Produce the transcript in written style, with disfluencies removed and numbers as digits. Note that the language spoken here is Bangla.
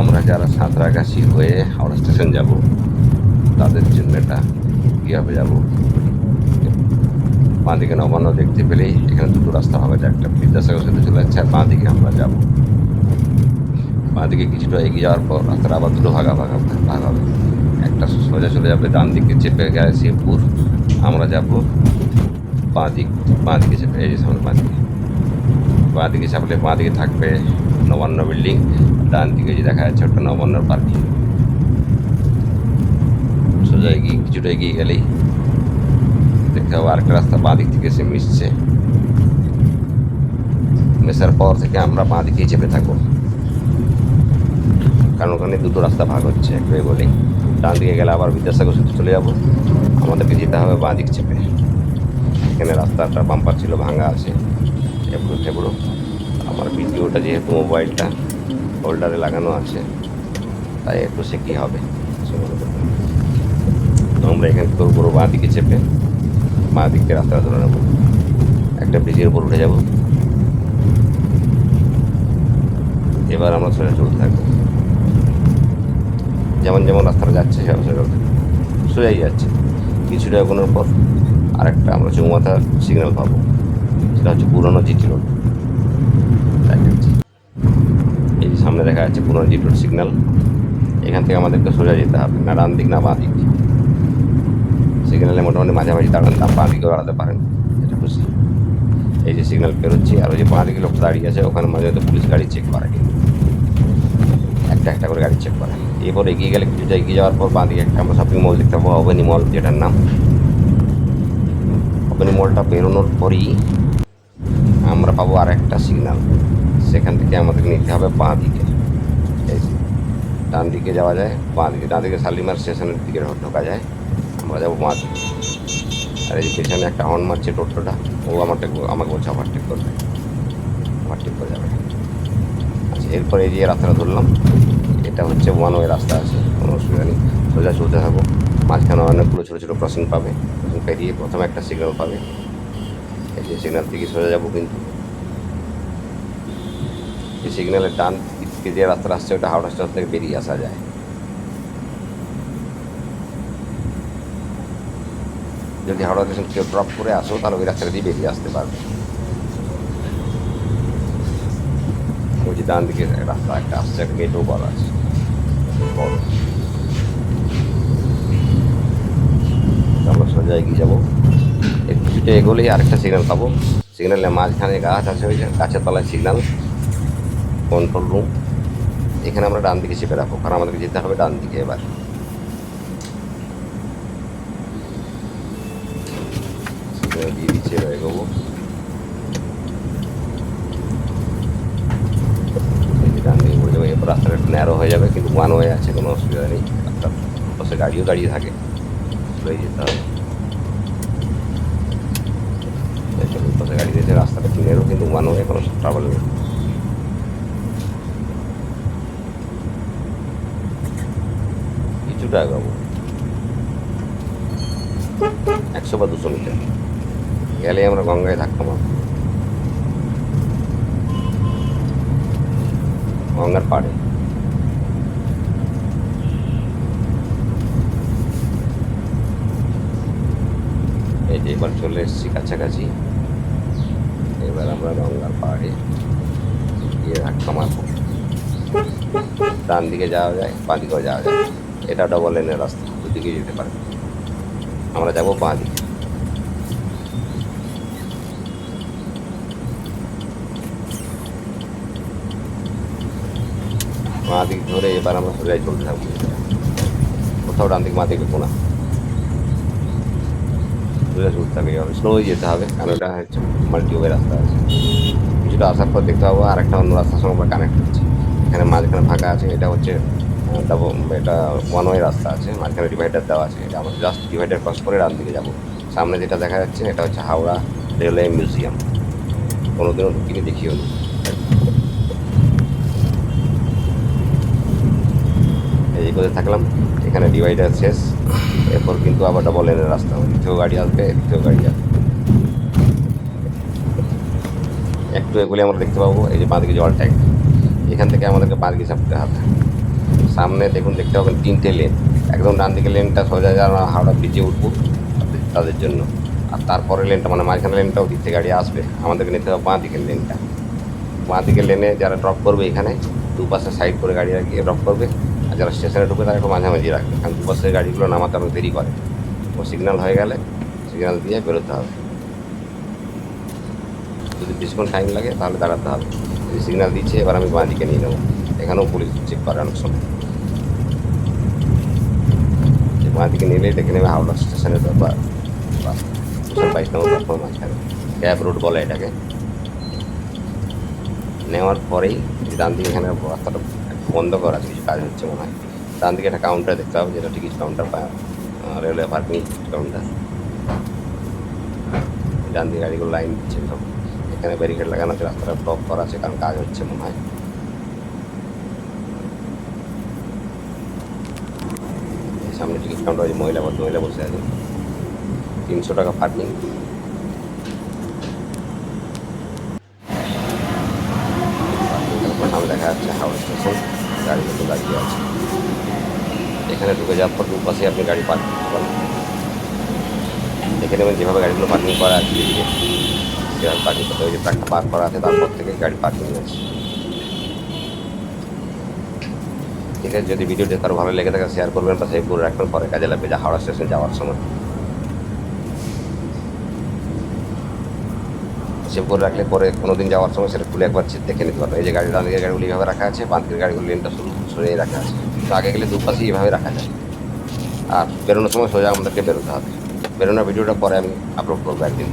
আমরা যারা সাঁতরাগাছি হয়ে হাওড়া স্টেশন যাব তাদের জন্য এটা কীভাবে যাব। বাঁ দিকে নবান্ন দেখতে পেলেই এখানে দুটো রাস্তা হবে, একটা বিদ্যাসাগর সেতু চলে যাচ্ছে আর বাঁ দিকে আমরা যাব। বাঁ দিকে কিছুটা এগিয়ে যাওয়ার পর রাস্তাটা আবার দুটো ভাগ হবে। একটা সোজা চলে যাবে ডান দিকে চেপে গেলে শিবপুর, আমরা যাব বাঁ দিকে চেপে এই যে সামনে বাঁ দিকে চাপলে বাঁ দিকে থাকবে নবান্ন বিল্ডিং, ডান দিকে যে দেখা যাচ্ছে ওটা নবান্নর পার্কিং। সোজা এগিয়ে কিছুটা এগিয়ে গেলেই দেখতে হবে আরেকটা রাস্তা বাঁ দিক থেকে এসে মিশছে। মেশার পর থেকে আমরা বাঁ দিকেই চেপে থাকবো, কারণ ওখানে দুটো রাস্তা ভাগ হচ্ছে একটু বলেই। ডান দিকে গেলে আবার বিদ্যাসাগর সেতু চলে যাব, আমাদেরকে যেতে হবে বাঁ দিক চেপে। এখানে রাস্তাটা বাম্পার ছিল, ভাঙা আছে এবড়ো। আমার ভিডিওটা যেহেতু মোবাইলটা হোল্ডারে লাগানো আছে তাই একটু সে কী হবে। আমরা এখানে তোর পুরো বাঁ দিকে চেপে বাঁ দিক থেকে রাস্তাটা ধরে নেবো, একটা ব্রিজের উপর উঠে যাব। এবার আমরা সোজা চলতে থাকবো, যেমন যেমন রাস্তাটা যাচ্ছে সোজাই যাচ্ছে। কিছুটা এগোনোর পর আরেকটা আমরা চৌমাথা সিগন্যাল পাবো, সেটা হচ্ছে পুরনো জিটি রোড। এই সামনে দেখা যাচ্ছে পুরনো জিটি রোড সিগন্যাল। এখান থেকে আমাদেরকে সোজা যেতে হবে, না ডান দিক না বাঁ দিক। সিগন্যালে মোটামুটি মাঝামাঝি দাঁড়ান, বাঁ দিকেও দাঁড়াতে পারেন, এটা খুশি। এই যে সিগন্যাল পেরোচ্ছি, আর ওই যে বাঁ দিকে লোকটা দাঁড়িয়ে আছে ওখানে মাঝে মধ্যে পুলিশ গাড়ি চেক করে, কিন্তু একটা করে গাড়ি চেক করে। এরপর এগিয়ে গেলে কিছুটা এগিয়ে যাওয়ার পর বাঁ দিকে একটা আমরা শপিং মল দেখতে পাবো, অবনী মল যেটার নাম। অবনী মলটা বেরোনোর পরই আমরা পাবো আর একটা সিগন্যাল, সেখান থেকে আমাদেরকে নিতে হবে বাঁ দিকে। এই ডান দিকে যাওয়া যায়, ডান দিকে শালিমার স্টেশনের দিকে ঢোকা যায়, আমরা যাবো বাঁ দিকে। আর এই পেছনে একটা হর্ন মারছে টোটোটা, ও আমাকে বলছে ওভারটেক করে যাবে। আচ্ছা, এরপরে এই যে রাস্তাটা ধরলাম, এটা হচ্ছে ওয়ান ওয়ে রাস্তা আছে, কোনো অসুবিধা নেই, সোজা চলতে থাকবো। মাঝখানে অনেকগুলো ছোটো ছোটো ক্রসিং পাবে, পেরিয়ে প্রথমে একটা সিগন্যাল পাবে। এই যে সিগন্যাল থেকে সোজা যাবো, কিন্তু এই সিগন্যালের ডান দিকে যে রাস্তাটা আসছে ওটা হাওড়া স্টেশন থেকে বেরিয়ে আসা যায়। যদি হাওড়া স্টেশন কেউ ড্রপ করে আসো তাহলে ওই রাস্তাটা দিয়ে বেরিয়ে আসতে পারবে। ওই যে ডান দিকে রাস্তা একটা আসছে, একটা গেটও বড় আছে বড়। আমরা সোজা এগিয়ে যাবো, একটু কিছুটা এগোলেই আরেকটা সিগন্যাল পাবো। সিগন্যালের মাঝখানে গাছ আছে, ওই যে গাছের তলায় সিগন্যাল, কন্ট্রোল রুম। এখানে আমরা ডান দিকে চেপে রাখবো, কারণ আমাদেরকে যেতে হবে ডান দিকে। এবার সিগন্যাল দিয়ে দিচ্ছে, এবার এগোবো। ডান দিকে পড়ে যাবো, এরপর রাস্তাটা একটু ন্যারো হয়ে যাবে, কিন্তু ওয়ান ওয়ে আছে, কোনো অসুবিধা নেই। রাস্তার পাশে গাড়িও দাঁড়িয়ে থাকে, চলে যেতে হবে। পাশে গাড়ি দিয়েছে, রাস্তাটা কিনেরও কিন্তু ওয়ান ওয়ে, কোনো ট্রাভেল নেই। কিছুটা এগাবো, 100 বা 200 মিটার গেলে আমরা গঙ্গায় ধাক্কা মারব, গঙ্গার পাড়ে। এই যে এবার চলে এসেছি কাছাকাছি, এবার আমরা গঙ্গার পাড়ে গিয়ে ধাক্কা মারবো। ডান দিকে যাওয়া যায়, বাঁ দিকেও যাওয়া যায়, এটা ডবল লেনের রাস্তা, দুদিকে যেতে পারে। আমরা যাবো বাঁ দিকে। বাঁ দিক ধরে এবার আমরা সোজাই চলতে থাকবো, কোথাও ডান দিক বাঁ দিকে কোনা, সোজা চলতে থাকবে। এবার স্লোই যেতে হবে, কারণ এটা হচ্ছে মাল্টিওয়ে রাস্তা আছে। কিছুটা আসার পর দেখতে পাবো আর একটা অন্য রাস্তার সঙ্গে কানেক্ট হচ্ছে। এখানে মাঝখানে ফাঁকা আছে, এটা হচ্ছে এটা ওয়ান ওয়ে রাস্তা আছে, মাঝখানে ডিভাইডার দেওয়া আছে। এটা আমরা জাস্ট ডিভাইডার ক্রস করে ডান দিকে যাবো। সামনে যেটা দেখা যাচ্ছে এটা হচ্ছে হাওড়া রেলওয়ে মিউজিয়াম, কোনোদিনও ঢুকিনি, দেখিও নি। এই করে থাকলাম, এখানে ডিভাইডার শেষ, এরপর কিন্তু আবার ডবল লেনের রাস্তা, দ্বিতীয় গাড়ি আসবে, একটু এগুলি আমরা দেখতে পাবো। এই যে বাঁদিকে জল ট্যাঙ্ক, এখান থেকে আমাদেরকে বাঁদিকে চাপতে হবে। সামনে দেখুন দেখতে পাবেন 3টে লেন। একদম ডান দিকের লেনটা সোজা যারা হাওড়া ব্রিজে উঠবো তাদের জন্য, আর তারপরে লেনটা মানে মাঝখানে লেনটাও দিক থেকে গাড়ি আসবে, আমাদেরকে নিতে হবে বাঁ দিকের লেনটা। বাঁ দিকের লেনে যারা ড্রপ করবে এখানে দুপাশে সাইড করে গাড়ি গিয়ে ড্রপ করবে, আর যারা স্টেশনে ঢুকবে তারা একটু মাঝামাঝি রাখবে, কারণ দুপাশের গাড়িগুলো নামাতে অনেক দেরি করে। ও সিগন্যাল হয়ে গেলে সিগন্যাল দিয়ে বেরোতে হবে। যদি বেশিক্ষণ টাইম লাগে তাহলে দাঁড়াতে হবে। যদি সিগন্যাল দিচ্ছে এবার আমি বাঁ দিকে নিয়ে নেবো, এখানেও পুলিশ চেক করে অনেক সময়। বাঁ দিকে নিলেই দেখে নেবে হাওড়া স্টেশনের ব্যাপার, 22 নম্বর প্ল্যাটফর্ম মাঝখানে ক্যাব রোড বলে এটাকে। নেওয়ার পরেই ডান দিকে এখানে রাস্তাটা বন্ধ করা আছে, কিছু কাজ হচ্ছে মনে হয়। ডান দিকে একটা কাউন্টার দেখতে হবে, যেটা টিকিট কাউন্টার বা রেলওয়ে পার্কিং কাউন্টার। ডান দিকে গাড়িগুলো লাইন দিচ্ছে সব, এখানে ব্যারিকেড লাগানো আছে, রাস্তাটা ব্লক করা আছে কারণ কাজ হচ্ছে মনে হয়। সামনে টিকিট কাউন্টার আছে, মহিলা বসে আছে, 300 টাকা পার্কিং। সামনে দেখা যাচ্ছে হাওড়া স্টেশন, গাড়িগুলো দাঁড়িয়ে আছে। এখানে ঢুকে যাওয়ার পর দুপাশে আপনি গাড়ি পার্কিং করতে পারেন। দেখে নেবেন যেভাবে গাড়িগুলো পার্কিং করা আছে দিকে সেভাবে পার্কিং করতে হবে। যে ট্রাকটা পার্ক করা আছে তারপর থেকে গাড়ি পার্কিং আছে। ঠিক আছে, যদি ভিডিওটি কারো ভালো লেগে থাকে শেয়ার করবেন বা সেভ করে রাখবেন, পরে কাজে লাগবে যা হাওড়া স্টেশন যাওয়ার সময়। সেভ করে রাখলে পরে কোনো দিন যাওয়ার সময় সেটা খুলে একবার দেখে নিতে পারবেন। এই যে গাড়ি ডান দিকের গাড়িগুলো এইভাবে রাখা আছে, বাঁ দিকের গাড়িগুলো লেনটা সরিয়ে রাখা আছে। তো আগে গেলে দুপাশেই এইভাবে রাখা যায়, আর বেরোনোর সময় সোজা আমাদেরকে বেরোতে হবে। বেরোনোর ভিডিওটা পরে আমি আপলোড করবো একদিন।